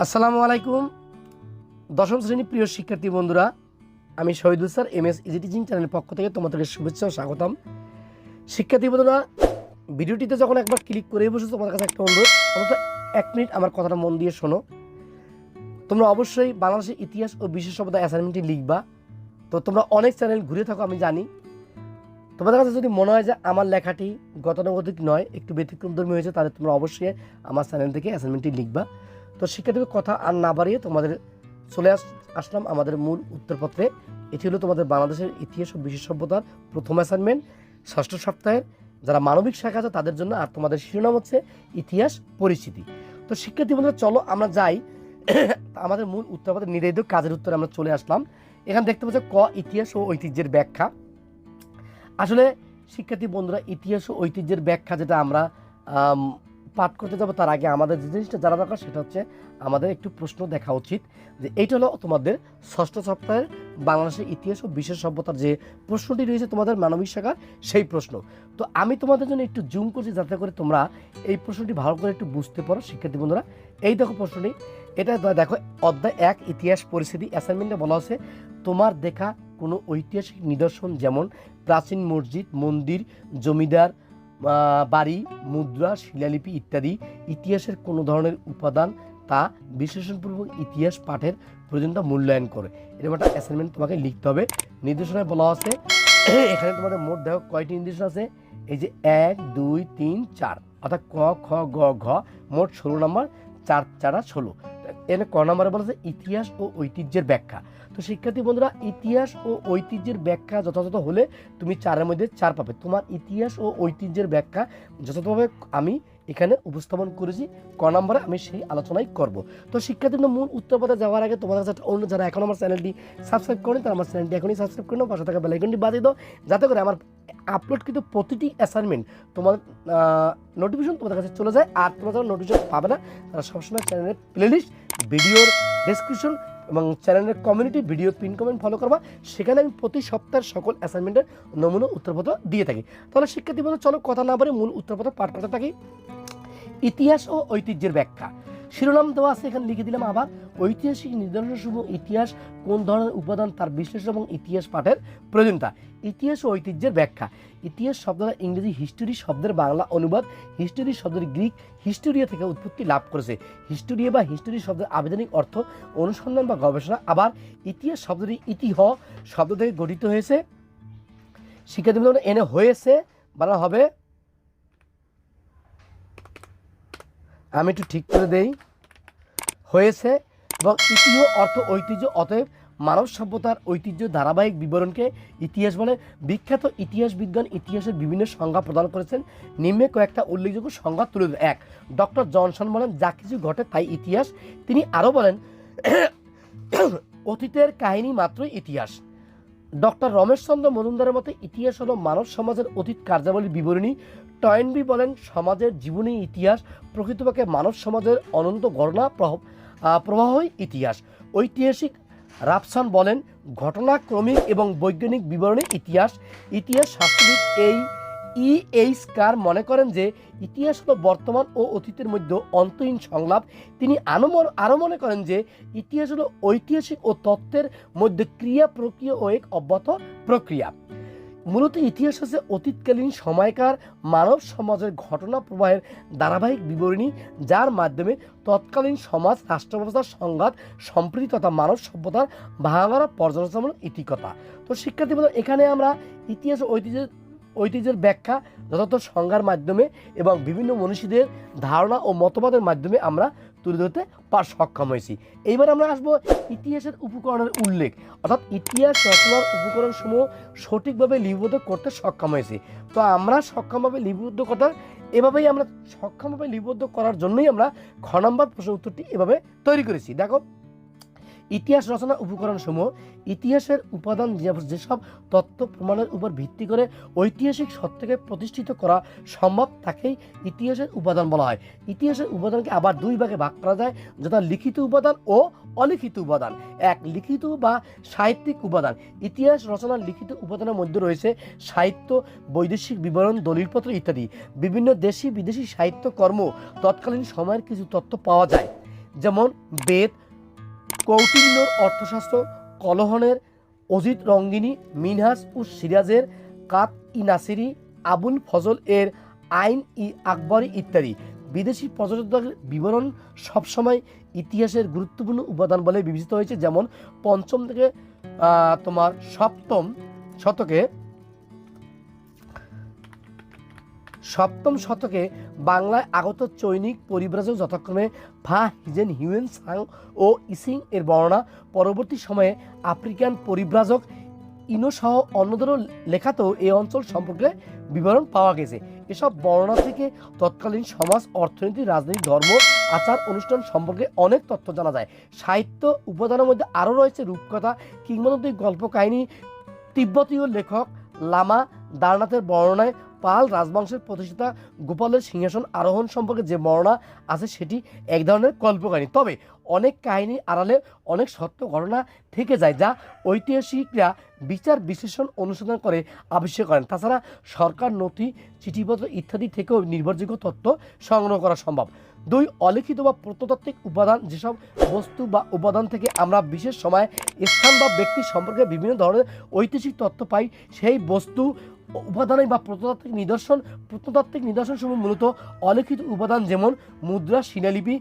আসসালামু আলাইকুম দশম শ্রেণীর প্রিয় শিক্ষার্থী বন্ধুরা, আমি Shahidul sir MS easy teaching চ্যানেলের পক্ষ থেকে তোমাদেরকে শুভেচ্ছা ও স্বাগতম। শিক্ষার্থী বন্ধুরা, ভিডিওটিতে যখন একবার ক্লিক করে বসে তোমাদের কাছে একটা অনুরোধ, অন্তত 1 মিনিট আমার কথাটা মন দিয়ে শোনো। তোমরা অবশ্যই বাংলাদেশের ইতিহাস ও বিশ্ব সভ্যতা অ্যাসাইনমেন্টটি লিখবা। তো তোমরা অনেক চ্যানেল ঘুরে থাকো, আমি জানি। তোমাদের কাছে যদি মনে হয় যে আমার লেখাটি গতানুগতিক নয়, একটু ব্যতিক্রমধর্মী হয়েছে, তাহলে তোমরা অবশ্যই আমার চ্যানেল থেকে অ্যাসাইনমেন্টটি লিখবা। তো শিক্ষার্থীদের কথা আর না বাড়িয়ে তোমাদের চলে আসলাম আমাদের মূল উত্তরপত্রে। এটি হলো তোমাদের বাংলাদেশের ইতিহাস ও বিশ্ব সভ্যতার প্রথম অ্যাসাইনমেন্ট, ষষ্ঠ সপ্তাহের। যারা মানবিক শাখা আছে তাদের জন্য, আর তোমাদের শিরোনাম হচ্ছে ইতিহাস পরিচিতি। তো শিক্ষার্থী বন্ধুরা, চলো আমরা যাই আমাদের মূল উত্তরপত্রে। নির্ধারিত কাজের উত্তরে আমরা চলে আসলাম। এখানে দেখতে পাচ্ছ ক, ইতিহাস ও ঐতিহ্যের ব্যাখ্যা। আসলে শিক্ষার্থী বন্ধুরা, ইতিহাস ও ঐতিহ্যের ব্যাখ্যা যেটা আমরা পাঠ করতে যাবো, তার আগে আমাদের যে জিনিসটা জানা দরকার সেটা হচ্ছে আমাদের একটু প্রশ্ন দেখা উচিত যে এইটা হলো তোমাদের ষষ্ঠ সপ্তাহের বাংলাদেশের ইতিহাস ও বিশ্ব সভ্যতার যে প্রশ্নটি রয়েছে তোমাদের মানবিক শাখার, সেই প্রশ্ন। তো আমি তোমাদের জন্য একটু জুম করছি যাতে করে তোমরা এই প্রশ্নটি ভালো করে একটু বুঝতে পারো। শিক্ষার্থী বন্ধুরা, এই দেখো প্রশ্নটি, এটা দেখো অধ্যায় 1 ইতিহাস পরিস্থিতি। অ্যাসাইনমেন্টে বলা হচ্ছে তোমার দেখা কোনো ঐতিহাসিক নিদর্শন, যেমন প্রাচীন মসজিদ, মন্দির, জমিদার বাড়ি, মুদ্রা, শিলালিপি ইত্যাদি ইতিহাসের কোনো ধরনের উপাদান, তা বিশ্লেষণপূর্বক ইতিহাস পাঠের প্রয়োজনীয়তা মূল্যায়ন করে। এরকম একটা অ্যাসাইনমেন্ট তোমাকে লিখতে হবে। নির্দেশনায় বলা আছে, এখানে তোমাদের মোট দেখো কয়টি নির্দেশন আছে, এই যে 1, 2, 3, 4, অর্থাৎ ক, খ, গ, ঘ, মোট 16 নম্বর, 4 4 16। এখানে ক নম্বরে বলা আছে ইতিহাস ও ঐতিহ্যের ব্যাখ্যা। তো শিক্ষার্থী বন্ধুরা, ইতিহাস ও ঐতিহ্যের ব্যাখ্যা যথাযথ হলে তুমি 4-এর মধ্যে 4 পাবে। তোমার ইতিহাস ও ঐতিহ্যের ব্যাখ্যা যথাযথভাবে আমি এখানে উপস্থাপন করেছি, ক নম্বরে আমি সেই আলোচনাই করব। তো শিক্ষার্থী মূল উত্তরপত্রে যাওয়ার আগে তোমাদের কাছে অন্য যারা এখন আমার চ্যানেলটি সাবস্ক্রাইব করেন, তারা আমার চ্যানেলটি এখনই সাবস্ক্রাইব করে নাও, পাশে থাকা বেল আইকনটি বাজিয়ে দাও, যাতে করে আমার আপলোড কিন্তু প্রতিটি অ্যাসাইনমেন্ট তোমার নোটিফিকেশন তোমাদের কাছে চলে যায়। আর তোমরা যারা নোটিফিকেশন পাবে না, তারা সবসময় চ্যানেলের প্লেলিস্ট, ভিডিওর ডেসক্রিপশন এবং চ্যানেলের community, video pin comment follow করবা। সেখানে আমি প্রতি সপ্তাহের সকল অ্যাসাইনমেন্টের নমুনা উত্তরপত্র দিয়ে থাকি। তাহলে শিক্ষার্থী বন্ধু, চলো কথা না বলে মূল উত্তরপত্র পাঠ করতে থাকি। ইতিহাস ও ঐতিহ্যের ব্যাখ্যা। শিরোনাম দেওয়া আছে, এখানে লিখে দিলাম আবার, ঐতিহাসিক নিদর্শনসমূহ ইতিহাস কোন ধরনের উপাদান, তার বিশ্লেষণ এবং ইতিহাস পাঠের প্রয়োজনীয়তা। ইতিহাস ও ঐতিহ্যের ব্যাখ্যা। ইতিহাস শব্দটা ইংরেজি হিস্টোরি শব্দের বাংলা অনুবাদ। হিস্টোরি শব্দের গ্রিক হিস্টোরিয়া থেকে উৎপত্তি লাভ করেছে। হিস্টোরিয়া বা হিস্টোরি শব্দের আবেদনিক অর্থ অনুসন্ধান বা গবেষণা। আবার ইতিহাস শব্দটি ইতিহ শব্দ থেকে গঠিত হয়েছে। শিক্ষার্থী এনে হয়েছে বানা হবে, আমি একটু ঠিক করে দেই, হয়েছে। এবং ইতিহ অর্থ ঐতিহ্য, অতএব মানব সভ্যতার ঐতিহ্য ধারাবাহিক বিবরণকে ইতিহাস বলে। বিখ্যাত ইতিহাস বিজ্ঞান ইতিহাসের বিভিন্ন সংজ্ঞা প্রদান করেছেন। নিম্নে কয়েকটা উল্লেখযোগ্য সংজ্ঞা তুলে ধরে। 1, ডক্টর জনসন বলেন যা কিছু ঘটে তাই ইতিহাস। তিনি আরও বলেন অতীতের কাহিনী মাত্রই ইতিহাস। ডক্টর রমেশচন্দ্র মজুমদারের মতে ইতিহাস হলো মানব সমাজের অতীত কার্যাবলীর বিবরণী। টয়েনবি বলেন সমাজের জীবনী ইতিহাস, প্রকৃতপক্ষে মানব সমাজের অনন্ত ঘটনা প্রবাহই ইতিহাস। ঐতিহাসিক রাপসন বলেন ঘটনাক্রমিক এবং বৈজ্ঞানিক বিবরণী ইতিহাস। ইতিহাস শাস্ত্রবিদ এইচ কার মনে করেন যে ইতিহাস হলো বর্তমান ও অতীতের মধ্যে অন্তহীন সংলাপ। তিনি আরও মনে করেন যে ইতিহাস হলো ঐতিহাসিক ও তত্ত্বের মধ্যে ক্রিয়া প্রক্রিয়া ও এক অব্যাহত প্রক্রিয়া। মূলত ইতিহাস হচ্ছে অতীতকালীন সময়কার মানব সমাজের ঘটনা প্রবাহের ধারাবাহিক বিবরণী, যার মাধ্যমে তৎকালীন সমাজ, রাষ্ট্র ব্যবস্থার সংঘাত, সম্প্রীতি তথা মানব সভ্যতার ভাঙারা পর্যালোচনামূলক ইতিকথা। তো শিক্ষার্থী বন্ধু, এখানে আমরা ইতিহাস ও ঐতিহ্যের ব্যাখ্যা যথাযথ সংজ্ঞার মাধ্যমে এবং বিভিন্ন মনীষীদের ধারণা ও মতবাদের মাধ্যমে আমরা তুলে ধরতে সক্ষম হয়েছি। এইবার আমরা আসবো ইতিহাসের উপকরণের উল্লেখ, অর্থাৎ ইতিহাস রচনার উপকরণসমূহ সঠিকভাবে লিপিবদ্ধ করতে সক্ষম হয়েছি। তো আমরা সক্ষমভাবে লিপিবদ্ধ করার জন্যই আমরা খ নম্বর প্রশ্ন উত্তরটি এভাবে তৈরি করেছি। দেখো, ইতিহাস রচনার উপকরণসমূহ ইতিহাসের উপাদান, যেসব তথ্য প্রমাণের উপর ভিত্তি করে ঐতিহাসিক সত্যকে প্রতিষ্ঠিত করা সম্ভব, তাকেই ইতিহাসের উপাদান বলা হয়। ইতিহাসের উপাদানকে আবার 2 ভাগে ভাগ করা যায়, যথা লিখিত উপাদান ও অলিখিত উপাদান। 1, লিখিত বা সাহিত্যিক উপাদান। ইতিহাস রচনার লিখিত উপাদানের মধ্যে রয়েছে সাহিত্য, বৈদেশিক বিবরণ, দলিলপত্র ইত্যাদি। বিভিন্ন দেশি বিদেশি সাহিত্যকর্ম, তৎকালীন সময়ের কিছু তথ্য পাওয়া যায়। যেমন বেদ, কৌটিল্যর অর্থশাস্ত্র, কলহনের অজিত রঙ্গিনী, মিনহাজ ও সিরাজের কাত ই নাসিরি, আবুল ফজল এর আইন ই আকবরী ইত্যাদি। বিদেশি পর্যটকদের বিবরণ সবসময় ইতিহাসের গুরুত্বপূর্ণ উপাদান বলে বিবেচিত হয়েছে। যেমন পঞ্চম থেকে তোমার সপ্তম শতকে বাংলায় আগত চৈনিক পরিব্রাজক যথাক্রমে ফা হিজেন হিউয়েন সাং ও ইসিং এর বর্ণনা, পরবর্তী সময়ে আফ্রিকান পরিব্রাজক ইনোসহ অন্যদেরও লেখাতেও এই অঞ্চল সম্পর্কে বিবরণ পাওয়া গেছে। এসব বর্ণনা থেকে তৎকালীন সমাজ, অর্থনীতি, রাজনীতি, ধর্ম, আচার অনুষ্ঠান সম্পর্কে অনেক তথ্য জানা যায়। সাহিত্য উপাদানের মধ্যে আরও রয়েছে রূপকথা, কিংবদন্তি, গল্প কাহিনী। তিব্বতীয় লেখক লামা দারনাথের বর্ণনায় পাল রাজবংশের প্রতিষ্ঠাতা গোপালের সিংহাসন আরোহণ সম্পর্কে যে বর্ণনা আছে সেটি এক ধরনের কল্পকাহিনী। তবে অনেক কাহিনী আড়ালে অনেক সত্য ঘটনা থেকে যায়, যা ঐতিহাসিকরা বিচার বিশ্লেষণ অনুসন্ধান করে আবিষ্কার করেন। তাছাড়া সরকার নথি, চিঠিপত্র ইত্যাদি থেকেও নির্ভরযোগ্য তথ্য সংগ্রহ করা সম্ভব। 2. অলিখিত বা প্রত্নতাত্ত্বিক উপাদান। যেসব বস্তু বা উপাদান থেকে আমরা বিশেষ সময়, স্থান বা ব্যক্তি সম্পর্কে বিভিন্ন ধরনের ঐতিহাসিক তথ্য পাই, সেই বস্তু উপাদান বা প্রত্নতাত্ত্বিক নিদর্শনসমূহ মূলত অলিখিত উপাদান, যেমন মুদ্রা, শিলালিপি,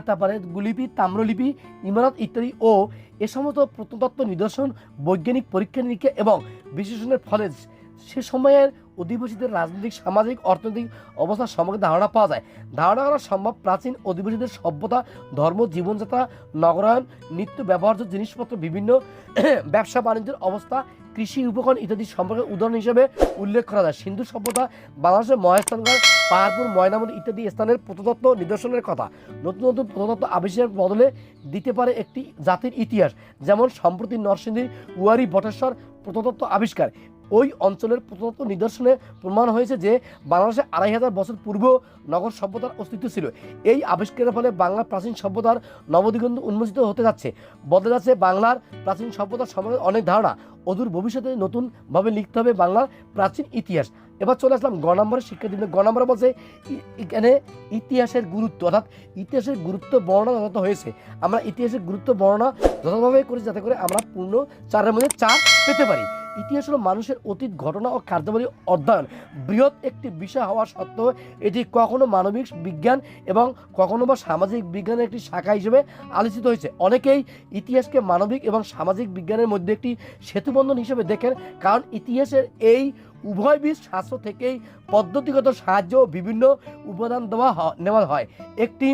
তারপরে গুলিপি, তাম্রলিপি, ইমারত ইত্যাদি। ও এ সমস্ত প্রত্নতত্ত্ব নিদর্শন বৈজ্ঞানিক পরীক্ষা নিরীক্ষা এবং বিশ্লেষণের ফলে সে সময়ের অধিবাসীদের রাজনৈতিক, সামাজিক, অর্থনৈতিক অবস্থা সম্পর্কে ধারণা পাওয়া যায়। ধারণা করা সম্ভব প্রাচীন অধিবাসীদের সভ্যতা, ধর্ম, জীবনযাত্রা, নগরায়ন, নিত্য ব্যবহার্য জিনিসপত্র, বিভিন্ন ব্যবসা বাণিজ্যের অবস্থা, কৃষি উপকরণ ইত্যাদি সম্পর্কে উদাহরণ হিসেবে উল্লেখ করা যায়। সিন্ধু সভ্যতা, বাংলাদেশের মহেশখালী, পাহাড়পুর, ময়নামতি ইত্যাদি স্থানের প্রত্নতত্ত্ব নিদর্শনের কথা। নতুন নতুন প্রত্নতত্ত্ব আবিষ্কারের বদলে দিতে পারে একটি জাতির ইতিহাস। যেমন সম্প্রতি নরসিংদীর উয়ারি বটেশ্বর প্রত্নতত্ত্ব আবিষ্কার। ওই অঞ্চলের প্রত্নতত্ত্ব নিদর্শনে প্রমাণ হয়েছে যে বাংলাদেশে 2500 বছর পূর্ব নগর সভ্যতার অস্তিত্ব ছিল। এই আবিষ্কারের ফলে বাংলার প্রাচীন সভ্যতার নবদিগন্ত উন্মোচিত হতে যাচ্ছে, বদলে যাচ্ছে বাংলার প্রাচীন সভ্যতার সম্পর্কে অনেক ধারণা। অদূর ভবিষ্যতে নতুনভাবে লিখতে হবে বাংলার প্রাচীন ইতিহাস। এবার চলে আসলাম গ নম্বরের শিক্ষার্থীদের। গ নম্বরে বলছে এখানে ইতিহাসের গুরুত্ব, অর্থাৎ ইতিহাসের গুরুত্ব বর্ণনা যথাযথ হয়েছে। আমরা ইতিহাসের গুরুত্ব বর্ণনা যথাযথভাবে করি যাতে করে আমরা পূর্ণ 4-এর মধ্যে 4 পেতে পারি। ইতিহাস হলো মানুষের অতীত ঘটনা ও কার্যাবলী অধ্যয়ন। বৃহৎ একটি বিষয় হওয়া সত্ত্বেও এটি কখনো মানবিক বিজ্ঞান এবং কখনো বা সামাজিক বিজ্ঞানের একটি শাখা হিসেবে আলোচিত হয়েছে। অনেকেই ইতিহাসকে মানবিক এবং সামাজিক বিজ্ঞানের মধ্যে একটি সেতুবন্ধন হিসেবে দেখেন, কারণ ইতিহাসের এই উভয়বিধ শাস্ত্র থেকেই পদ্ধতিগত সাহায্য ও বিভিন্ন উপাদান নেওয়া হয়। একটি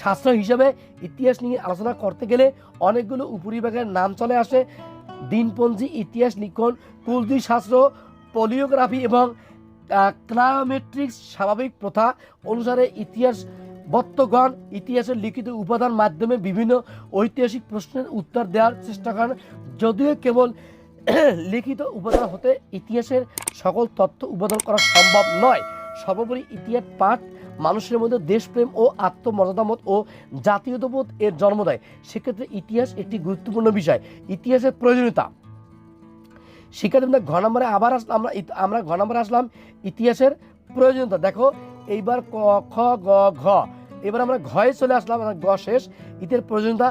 শাস্ত্র হিসেবে ইতিহাস নিয়ে আলোচনা করতে গেলে অনেকগুলো উপবিভাগের নাম চলে আসে: দিনপঞ্জি, ইতিহাস লিখন, কুলজি শাস্ত্র, পলিওগ্রাফি এবং ক্লায়োমেট্রিক্স। স্বাভাবিক প্রথা অনুসারে ইতিহাসবিদগণ ইতিহাসের লিখিত উপাদান মাধ্যমে বিভিন্ন ঐতিহাসিক প্রশ্নের উত্তর দেওয়ার চেষ্টা করেন। যদিও কেবল লিখিত উপাদান হতে ইতিহাসের সকল তথ্য উপাদান করা সম্ভব নয়, সর্বোপরি ইতিহাস পাঠ মানুষের মধ্যে দেশপ্রেম ও আত্মমর্যাদাবোধ ও জাতীয়তাবোধ এর জন্ম দেয়। সেক্ষেত্রে ইতিহাস একটি গুরুত্বপূর্ণ বিষয়। ইতিহাসের প্রয়োজনীয়তা। শিক্ষার্থীদের ঘ নম্বরে আবার আসলাম আমরা ঘ নম্বরে আসলাম ইতিহাসের প্রয়োজনীয়তা। দেখো এইবার ক, খ, গ, ঘ, এবার আমরা ঘয়ে চলে আসলাম। গ শেষ। ইতিহাসের প্রয়োজনীয়তা।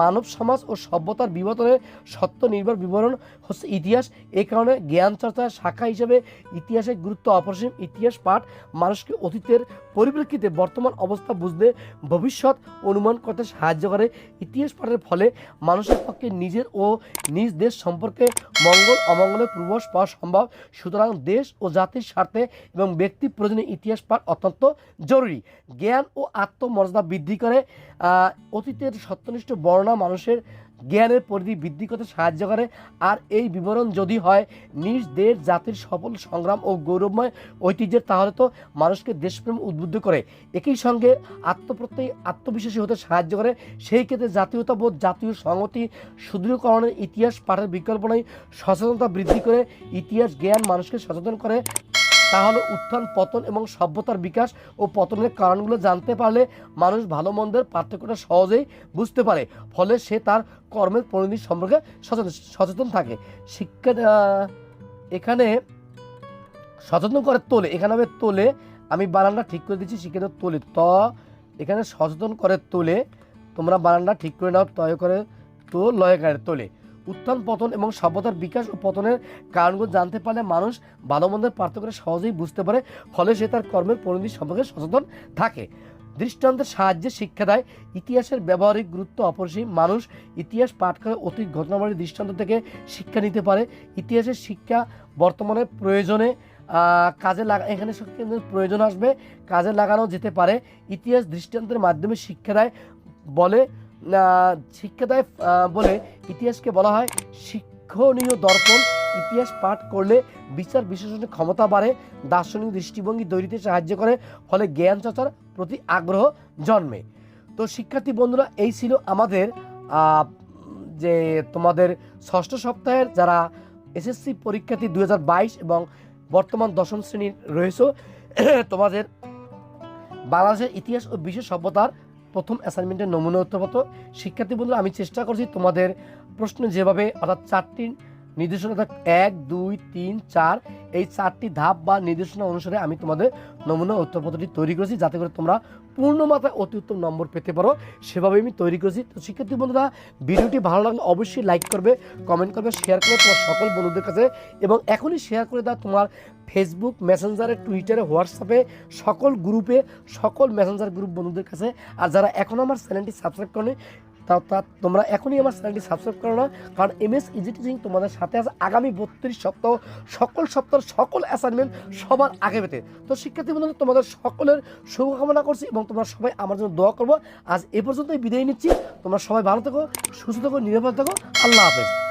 মানব সমাজ ও সভ্যতার বিবর্তনের সত্য নির্ভর বিবরণ হচ্ছে ইতিহাস। এই কারণে জ্ঞান চর্চার শাখা হিসেবে ইতিহাসের গুরুত্ব অপরিসীম। ইতিহাস পাঠ মানুষকে অতীতের পরিপ্রেক্ষিতে বর্তমান অবস্থা বুঝতে, ভবিষ্যৎ অনুমান করতে সাহায্য করে। ইতিহাস পাঠের ফলে মানুষের পক্ষে নিজের ও নিজ দেশ সম্পর্কে মঙ্গল অমঙ্গলের পূর্বাভাস পাওয়া সম্ভব। সুতরাং দেশ ও জাতির স্বার্থে এবং ব্যক্তি প্রয়োজনে ইতিহাস পাঠ অত্যন্ত জরুরি। জ্ঞান ও আত্মমর্যাদা বৃদ্ধি করে। অতীতের সত্যনিষ্ঠ বর্ণনা মানুষের জ্ঞানের পরিধি বৃদ্ধি করতে সাহায্য করে। আর এই বিবরণ যদি হয় নিজ দেশ জাতির সফল সংগ্রাম ও গৌরবময় ঐতিহ্যের, তাহলে তো মানুষকে দেশপ্রেম উদ্বুদ্ধ করে। একই সঙ্গে আত্মপ্রত্যয়ী, আত্মবিশ্বাসী হতে সাহায্য করে। সেই ক্ষেত্রে জাতীয়তাবোধ, জাতীয় সংহতি সুদৃঢ়করণের ইতিহাস পাঠের বিকল্প নেই। সচেতনতা বৃদ্ধি করে। ইতিহাস জ্ঞান মানুষকে সচেতন করে। তাহলে উত্থান, পতন এবং সভ্যতার বিকাশ ও পতনের কারণগুলো জানতে পারলে মানুষ ভালো মন্দের পার্থক্যটা সহজেই বুঝতে পারে। ফলে সে তার কর্মের পরিণতি সম্পর্কে সচেতন থাকে। শিক্ষা এখানে সচেতন করে তোলে, এখানে হবে তোলে। আমি বানানটা ঠিক করে দিচ্ছি। শিক্ষিত তোলে, ত এখানে সচেতন করে তোলে, তোমরা বানানটা ঠিক করে নাও, তয় করে তো লয়কারে তোলে। উত্থান পতন এবং সভ্যতার বিকাশ ও পতনের কারণগুলো জানতে পারলে মানুষ ভালো মন্দের পার্থক্য সহজেই বুঝতে পারে, ফলে সে তার কর্মের পরিণতি সম্পর্কে সচেতন থাকে। দৃষ্টান্তের সাহায্যে শিক্ষা দেয়। ইতিহাসের ব্যবহারিক গুরুত্ব অপরিসীম। মানুষ ইতিহাস পাঠ করে অতীত ঘটনাবলীর দৃষ্টান্ত থেকে শিক্ষা নিতে পারে। ইতিহাসের শিক্ষা বর্তমানে প্রয়োজনে কাজে এখানে প্রয়োজন আসবে, কাজে লাগানো যেতে পারে। ইতিহাস দৃষ্টান্তের মাধ্যমে শিক্ষা দেয় বলে ইতিহাসকে বলা হয় শিক্ষণীয় দর্পণ। ইতিহাস পাঠ করলে বিচার বিশ্লেষণের ক্ষমতা বাড়ে, দার্শনিক দৃষ্টিভঙ্গি তৈরিতে সাহায্য করে, ফলে জ্ঞান চর্চার প্রতি আগ্রহ জন্মে। তো শিক্ষার্থী বন্ধুরা, এই ছিল আমাদের যে তোমাদের ষষ্ঠ সপ্তাহের যারা এসএসসি পরীক্ষার্থী 2022 এবং বর্তমান দশম শ্রেণীর রয়েছে, তোমাদের বাংলাদেশের ইতিহাস ও বিশ্ব সভ্যতার প্রথম অ্যাসাইনমেন্টের নমুনা উত্তরপত্র। শিক্ষার্থী বন্ধুরা, আমি চেষ্টা করছি তোমাদের প্রশ্ন যেভাবে অর্থাৎ 4টি নির্দেশনা 1, 2, 3, 4 এই 4টি ধাপ বা নির্দেশনা অনুসারে আমি তোমাদের নমুনা উত্তরপত্রটি তৈরি করেছি, যাতে করে তোমরা পূর্ণ মাত্রায় অতি উত্তম নম্বর পেতে পারো, সেভাবে আমি তৈরি করেছি। তো শিক্ষার্থী বন্ধুরা, ভিডিওটি ভালো লাগলে অবশ্যই লাইক করবে, কমেন্ট করবে, শেয়ার করবে তোমার সকল বন্ধুদের কাছে, এবং এখনই শেয়ার করে দাও তোমার ফেসবুক, মেসেঞ্জারে, টুইটারে, হোয়াটসঅ্যাপে, সকল গ্রুপে, সকল মেসেঞ্জার গ্রুপ বন্ধুদের কাছে। আর যারা এখনও আমার চ্যানেলটি সাবস্ক্রাইব করেনি, তোমরা এখনই আমার চ্যানেলটি সাবস্ক্রাইব করো না, কারণ এমএস ইজি টিচিং তোমাদের সাথে আছে আগামী 32 সপ্তাহ, সকল সপ্তাহ সকল অ্যাসাইনমেন্ট সবার আগে পেতে। তো শিক্ষার্থী বন্ধুরা, তোমাদের সকলের শুভকামনা করছি এবং তোমরা সবাই আমার জন্য দোয়া করবো। আজ এ পর্যন্তই বিদায় নিচ্ছি। তোমরা সবাই ভালো থেকো, সুস্থ থেকো, নিরাপদ থেকো। আল্লাহ হাফেজ।